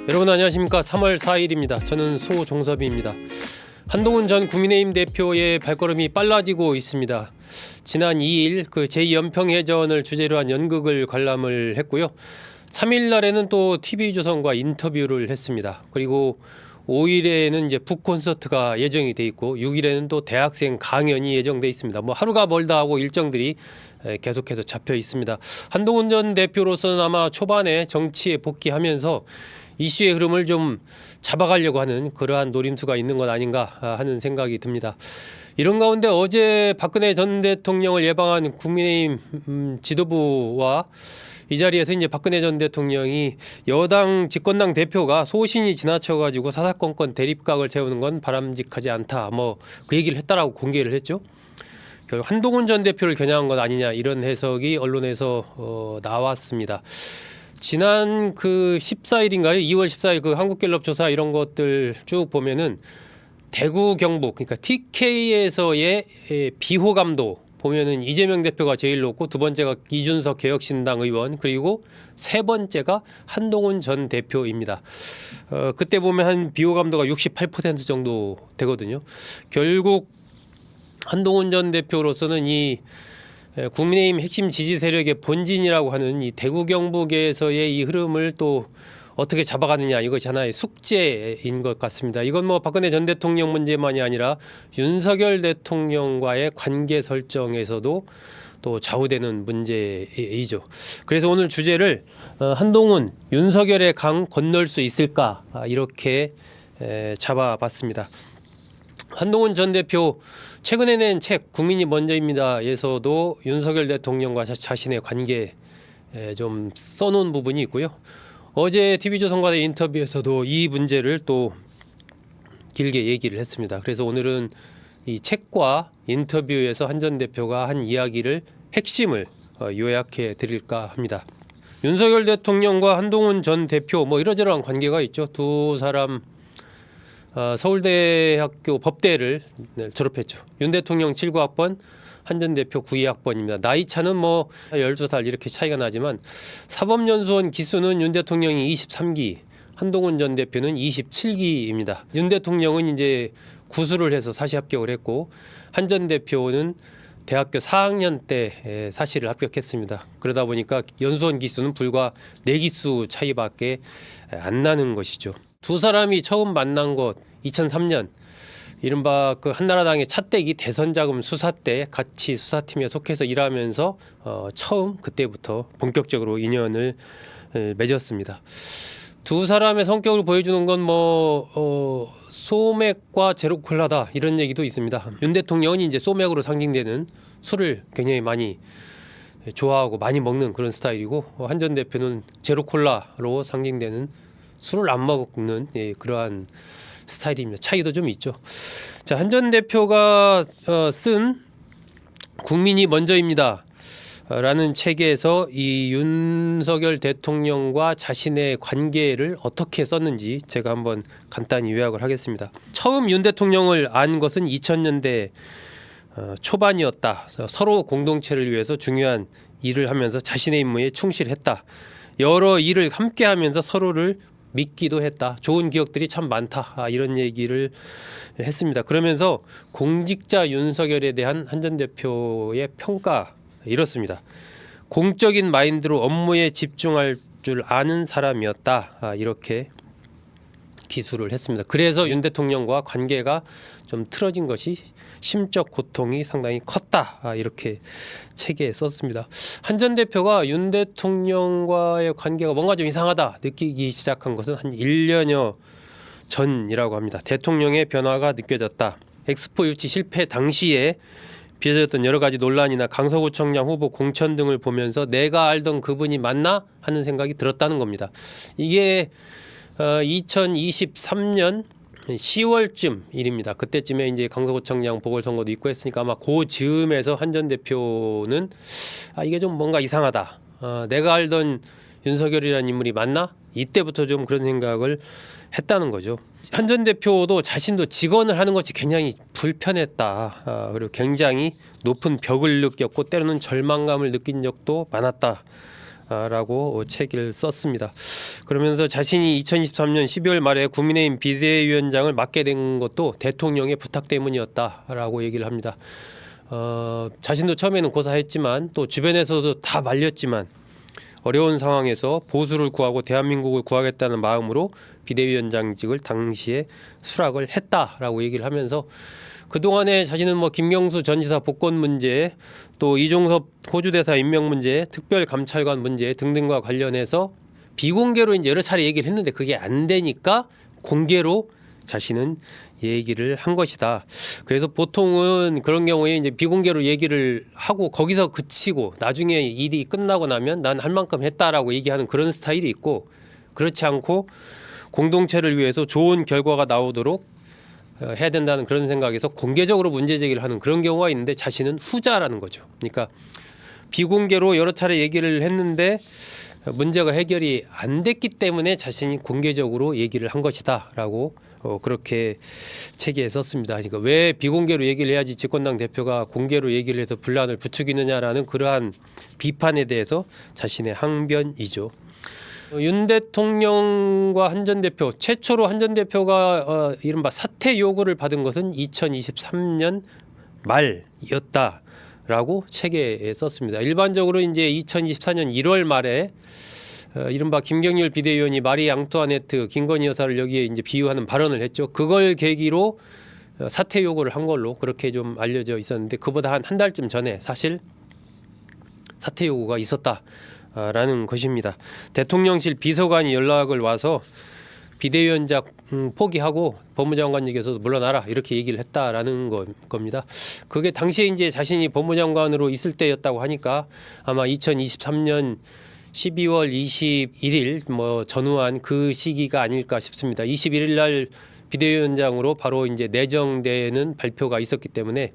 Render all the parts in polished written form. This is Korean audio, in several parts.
여러분 안녕하십니까. 3월 4일입니다. 저는 소종섭입니다. 한동훈 전 국민의힘 대표의 발걸음이 빨라지고 있습니다. 지난 2일 그 제2연평해전을 주제로 한 연극을 관람을 했고요. 3일 날에는 또 TV조선과 인터뷰를 했습니다. 그리고 5일에는 이제 북콘서트가 예정이 돼 있고 6일에는 또 대학생 강연이 예정돼 있습니다. 뭐 하루가 멀다 하고 일정들이 계속해서 잡혀 있습니다. 한동훈 전 대표로서는 아마 초반에 정치에 복귀하면서 이슈의 흐름을 좀 잡아가려고 하는 그러한 노림수가 있는 것 아닌가 하는 생각이 듭니다. 이런 가운데 어제 박근혜 전 대통령을 예방한 국민의힘 지도부와 이 자리에서 이제 박근혜 전 대통령이 여당 집권당 대표가 소신이 지나쳐가지고 사사건건 대립각을 세우는 건 바람직하지 않다. 뭐 그 얘기를 했다라고 공개를 했죠. 결국 한동훈 전 대표를 겨냥한 것 아니냐 이런 해석이 언론에서 나왔습니다. 지난 그 14일인가요? 2월 14일 그 한국갤럽 조사 이런 것들 쭉 보면은 대구 경북 그러니까 TK에서의 비호감도 보면은 이재명 대표가 제일 높고 두 번째가 이준석 개혁신당 의원 그리고 세 번째가 한동훈 전 대표입니다. 그때 보면 한 비호감도가 68% 정도 되거든요. 결국 한동훈 전 대표로서는 이 국민의힘 핵심 지지 세력의 본진이라고 하는 이 대구 경북에서의 이 흐름을 또 어떻게 잡아가느냐 이것이 하나의 숙제인 것 같습니다. 이건 뭐 박근혜 전 대통령 문제만이 아니라 윤석열 대통령과의 관계 설정에서도 또 좌우되는 문제이죠. 그래서 오늘 주제를 한동훈, 윤석열의 강 건널 수 있을까 이렇게 잡아봤습니다. 한동훈 전 대표 최근에 낸 책 국민이 먼저입니다에서도 윤석열 대통령과 자신의 관계 좀 써놓은 부분이 있고요. 어제 TV조선과의 인터뷰에서도 이 문제를 또 길게 얘기를 했습니다. 그래서 오늘은 이 책과 인터뷰에서 한 전 대표가 한 이야기를 핵심을 요약해 드릴까 합니다. 윤석열 대통령과 한동훈 전 대표 뭐 이러저러한 관계가 있죠. 두 사람 서울대학교 법대를 졸업했죠. 윤 대통령 79학번, 한 전 대표 92학번입니다. 나이 차는 뭐 12살 이렇게 차이가 나지만 사법연수원 기수는 윤 대통령이 23기, 한동훈 전 대표는 27기입니다. 윤 대통령은 이제 구수를 해서 사시 합격을 했고 한 전 대표는 대학교 4학년 때 사시를 합격했습니다. 그러다 보니까 연수원 기수는 불과 4기수 차이밖에 안 나는 것이죠. 두 사람이 처음 만난 것 2003년 이른바 그 한나라당의 차떼기 대선자금 수사 때 같이 수사팀에 속해서 일하면서 처음 그때부터 본격적으로 인연을 맺었습니다. 두 사람의 성격을 보여주는 건 뭐 소맥과 제로콜라다 이런 얘기도 있습니다. 윤 대통령은 이제 소맥으로 상징되는 술을 굉장히 많이 좋아하고 많이 먹는 그런 스타일이고 한 전 대표는 제로콜라로 상징되는 술을 안 먹는 그러한 스타일입니다. 차이도 좀 있죠. 자, 한 전 대표가 쓴 국민이 먼저입니다 라는 책에서 이 윤석열 대통령과 자신의 관계를 어떻게 썼는지 제가 한번 간단히 요약을 하겠습니다. 처음 윤 대통령을 안 것은 2000년대 초반이었다. 서로 공동체를 위해서 중요한 일을 하면서 자신의 임무에 충실했다. 여러 일을 함께 하면서 서로를 믿기도 했다. 좋은 기억들이 참 많다. 이런 얘기를 했습니다. 그러면서 공직자 윤석열에 대한 한 전 대표의 평가 이렇습니다. 공적인 마인드로 업무에 집중할 줄 아는 사람이었다. 이렇게 기술을 했습니다. 그래서 윤 대통령과 관계가 좀 틀어진 것이 심적 고통이 상당히 컸다. 이렇게 책에 썼습니다. 한 전 대표가 윤 대통령과의 관계가 뭔가 좀 이상하다 느끼기 시작한 것은 한 1년여 전이라고 합니다. 대통령의 변화가 느껴졌다. 엑스포 유치 실패 당시에 빚어졌던 여러 가지 논란이나 강서구청장 후보 공천 등을 보면서 내가 알던 그분이 맞나 하는 생각이 들었다는 겁니다. 이게 2023년 10월쯤 일입니다. 그때쯤에 이제 강서구청장 보궐선거도 있고 했으니까 아마 그 즈음에서 한 전 대표는 이게 좀 뭔가 이상하다. 내가 알던 윤석열이라는 인물이 맞나? 이때부터 좀 그런 생각을 했다는 거죠. 한 전 대표도 자신도 직원을 하는 것이 굉장히 불편했다. 그리고 굉장히 높은 벽을 느꼈고 때로는 절망감을 느낀 적도 많았다. 라고 책을 썼습니다. 그러면서 자신이 2023년 12월 말에 국민의힘 비대위원장을 맡게 된 것도 대통령의 부탁 때문이었다라고 얘기를 합니다. 자신도 처음에는 고사했지만 또 주변에서도 다 말렸지만 어려운 상황에서 보수를 구하고 대한민국을 구하겠다는 마음으로 비대위원장직을 당시에 수락을 했다라고 얘기를 하면서 그동안에 자신은 김경수 전 지사 복권 문제, 또 이종섭 호주대사 임명 문제, 특별감찰관 문제 등등과 관련해서 비공개로 이제 여러 차례 얘기를 했는데 그게 안 되니까 공개로 자신은 얘기를 한 것이다. 그래서 보통은 그런 경우에 이제 비공개로 얘기를 하고 거기서 그치고 나중에 일이 끝나고 나면 난 할 만큼 했다라고 얘기하는 그런 스타일이 있고, 그렇지 않고 공동체를 위해서 좋은 결과가 나오도록 해야 된다는 그런 생각에서 공개적으로 문제 제기를 하는 그런 경우가 있는데 자신은 후자라는 거죠. 그러니까 비공개로 여러 차례 얘기를 했는데 문제가 해결이 안 됐기 때문에 자신이 공개적으로 얘기를 한 것이다라고 그렇게 책에 썼습니다. 그러니까 왜 비공개로 얘기를 해야지 집권당 대표가 공개로 얘기를 해서 분란을 부추기느냐라는 그러한 비판에 대해서 자신의 항변이죠. 윤 대통령과 한 전 대표, 최초로 한 전 대표가 이른바 사퇴 요구를 받은 것은 2023년 말이었다라고 책에 썼습니다. 일반적으로 이제 2024년 1월 말에 이른바 김경률 비대위원이 마리 앙투아네트 김건희 여사를 여기에 이제 비유하는 발언을 했죠. 그걸 계기로 사퇴 요구를 한 걸로 그렇게 좀 알려져 있었는데, 그보다 한 달쯤 전에 사실 사퇴 요구가 있었다라는 것입니다. 대통령실 비서관이 연락을 와서 비대위원장 포기하고 법무장관직에서도 물러나라 이렇게 얘기를 했다라는 겁니다. 그게 당시에 이제 자신이 법무장관으로 있을 때였다고 하니까 아마 2023년 12월 21일 전후한 그 시기가 아닐까 싶습니다. 21일 날 비대위원장으로 바로 이제 내정되는 발표가 있었기 때문에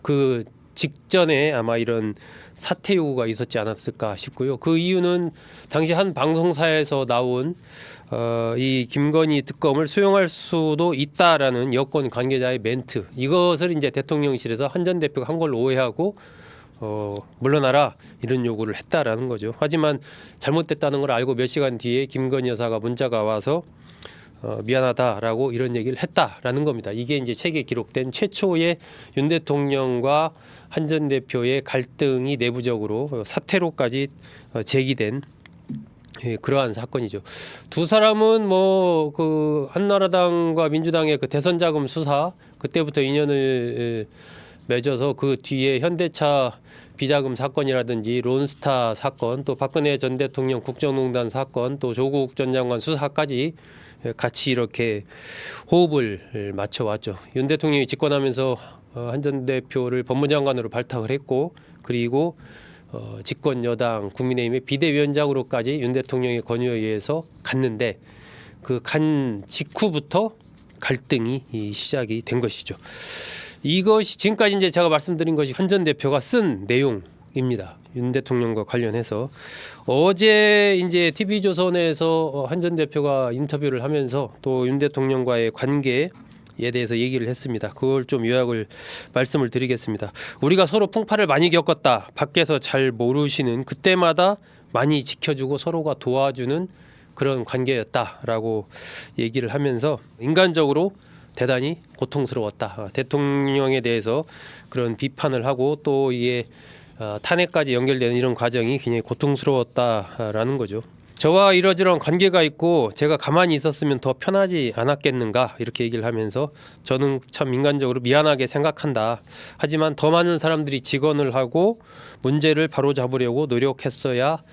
그 직전에 아마 이런 사퇴 요구가 있었지 않았을까 싶고요. 그 이유는 당시 한 방송사에서 나온 이 김건희 특검을 수용할 수도 있다라는 여권 관계자의 멘트, 이것을 이제 대통령실에서 한 전 대표가 한 걸로 오해하고 물러나라 이런 요구를 했다라는 거죠. 하지만 잘못됐다는 걸 알고 몇 시간 뒤에 김건희 여사가 문자가 와서 미안하다라고 이런 얘기를 했다라는 겁니다. 이게 이제 책에 기록된 최초의 윤 대통령과 한 전 대표의 갈등이 내부적으로 사태로까지 제기된 그러한 사건이죠. 두 사람은 그 한나라당과 민주당의 그 대선 자금 수사 그때부터 인연을 맺어서 그 뒤에 현대차 비자금 사건이라든지 론스타 사건, 또 박근혜 전 대통령 국정농단 사건, 또 조국 전 장관 수사까지 같이 이렇게 호흡을 맞춰왔죠. 윤 대통령이 집권하면서 한 전 대표를 법무장관으로 발탁을 했고, 그리고 집권 여당 국민의힘의 비대위원장으로까지 윤 대통령의 권유에 의해서 갔는데 그 간 직후부터 갈등이 시작이 된 것이죠. 이것이 지금까지 이제 제가 말씀드린 것이 한 전 대표가 쓴 내용입니다. 윤 대통령과 관련해서 어제 이제 TV조선에서 한 전 대표가 인터뷰를 하면서 또 윤 대통령과의 관계에 대해서 얘기를 했습니다. 그걸 좀 요약을 말씀을 드리겠습니다. 우리가 서로 풍파를 많이 겪었다. 밖에서 잘 모르시는 그때마다 많이 지켜주고 서로가 도와주는 그런 관계였다라고 얘기를 하면서 인간적으로 대단히 고통스러웠다. 대통령에 대해서 그런 비판을 하고 또 이게 탄핵까지 연결되는 이런 과정이 굉장히 고통스러웠다라는 거죠. 저와 이러저런 관계가 있고 제가 가만히 있었으면 더 편하지 않았겠는가 이렇게 얘기를 하면서 저는 참 인간적으로 미안하게 생각한다. 하지만 더 많은 사람들이 직언을 하고 문제를 바로잡으려고 노력했어야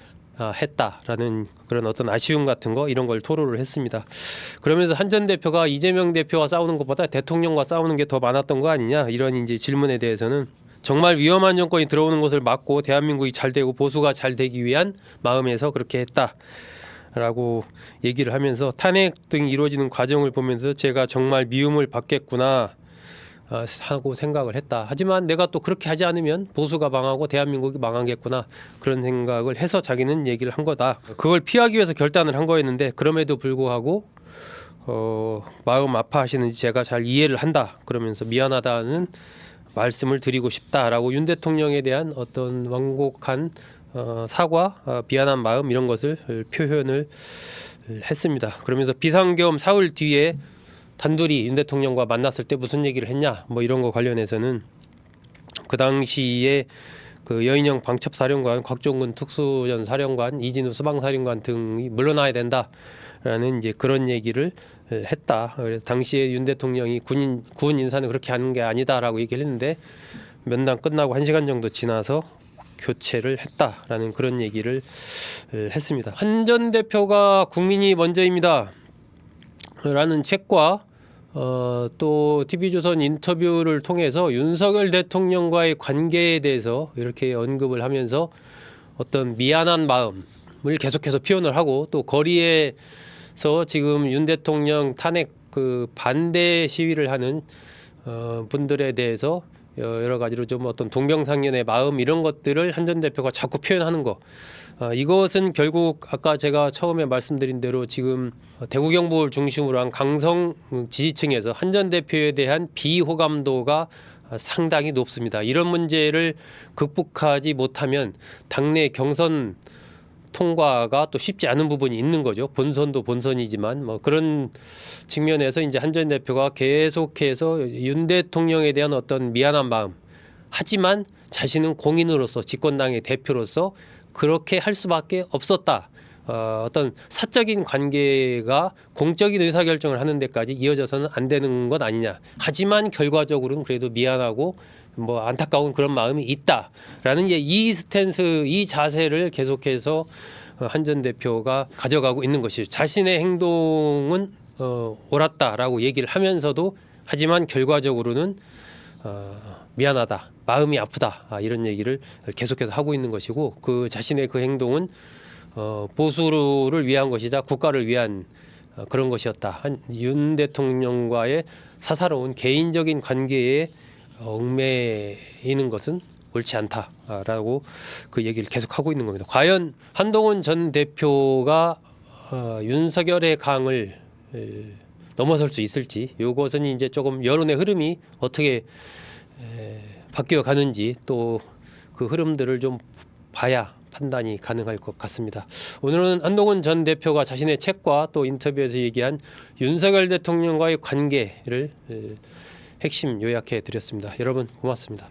했다라는 그런 어떤 아쉬움 같은 거 이런 걸 토로를 했습니다. 그러면서 한 전 대표가 이재명 대표와 싸우는 것보다 대통령과 싸우는 게 더 많았던 거 아니냐 이런 이제 질문에 대해서는 정말 위험한 정권이 들어오는 것을 막고 대한민국이 잘 되고 보수가 잘 되기 위한 마음에서 그렇게 했다라고 얘기를 하면서 탄핵 등이 이루어지는 과정을 보면서 제가 정말 미움을 받겠구나 하고 생각을 했다. 하지만 내가 또 그렇게 하지 않으면 보수가 망하고 대한민국이 망하겠구나 그런 생각을 해서 자기는 얘기를 한 거다. 그걸 피하기 위해서 결단을 한 거였는데 그럼에도 불구하고 마음 아파하시는지 제가 잘 이해를 한다. 그러면서 미안하다는 말씀을 드리고 싶다라고 윤 대통령에 대한 어떤 완곡한 사과, 미안한 마음 이런 것을 표현을 했습니다. 그러면서 비상겸 사흘 뒤에 단둘이 윤 대통령과 만났을 때 무슨 얘기를 했냐 뭐 이런 거 관련해서는 그 당시에 그 여인영 방첩사령관, 곽종근 특수전 사령관, 이진우 수방사령관 등이 물러나야 된다라는 이제 그런 얘기를 했다. 그래서 당시에 윤 대통령이 군 인사는 그렇게 하는 게 아니다라고 얘기를 했는데 면담 끝나고 1시간 정도 지나서 교체를 했다라는 그런 얘기를 했습니다. 한 전 대표가 국민이 먼저입니다. 라는 책과 또 TV조선 인터뷰를 통해서 윤석열 대통령과의 관계에 대해서 이렇게 언급을 하면서 어떤 미안한 마음을 계속해서 표현을 하고 또 거리에서 지금 윤 대통령 탄핵 그 반대 시위를 하는 분들에 대해서 여러 가지로 좀 어떤 동병상련의 마음 이런 것들을 한 전 대표가 자꾸 표현하는 거. 이것은 결국 아까 제가 처음에 말씀드린 대로 지금 대구 경북을 중심으로 한 강성 지지층에서 한 전 대표에 대한 비호감도가 상당히 높습니다. 이런 문제를 극복하지 못하면 당내 경선 통과가 또 쉽지 않은 부분이 있는 거죠. 본선도 본선이지만 뭐 그런 측면에서 이제 한 전 대표가 계속해서 윤 대통령에 대한 어떤 미안한 마음, 하지만 자신은 공인으로서 집권당의 대표로서 그렇게 할 수밖에 없었다. 어떤 사적인 관계가 공적인 의사결정을 하는 데까지 이어져서는 안 되는 것 아니냐. 하지만 결과적으로는 그래도 미안하고 뭐 안타까운 그런 마음이 있다라는 이 스탠스, 이 자세를 계속해서 한 전 대표가 가져가고 있는 것이죠. 자신의 행동은 옳았다라고 얘기를 하면서도 하지만 결과적으로는 미안하다, 마음이 아프다 이런 얘기를 계속해서 하고 있는 것이고 그 자신의 그 행동은 보수를 위한 것이자 국가를 위한 그런 것이었다. 윤 대통령과의 사사로운 개인적인 관계에 얽매이는 것은 옳지 않다라고 그 얘기를 계속하고 있는 겁니다. 과연 한동훈 전 대표가 윤석열의 강을 넘어설 수 있을지, 이것은 이제 조금 여론의 흐름이 어떻게 바뀌어 가는지 또 그 흐름들을 좀 봐야 판단이 가능할 것 같습니다. 오늘은 한동훈 전 대표가 자신의 책과 또 인터뷰에서 얘기한 윤석열 대통령과의 관계를 핵심 요약해 드렸습니다. 여러분 고맙습니다.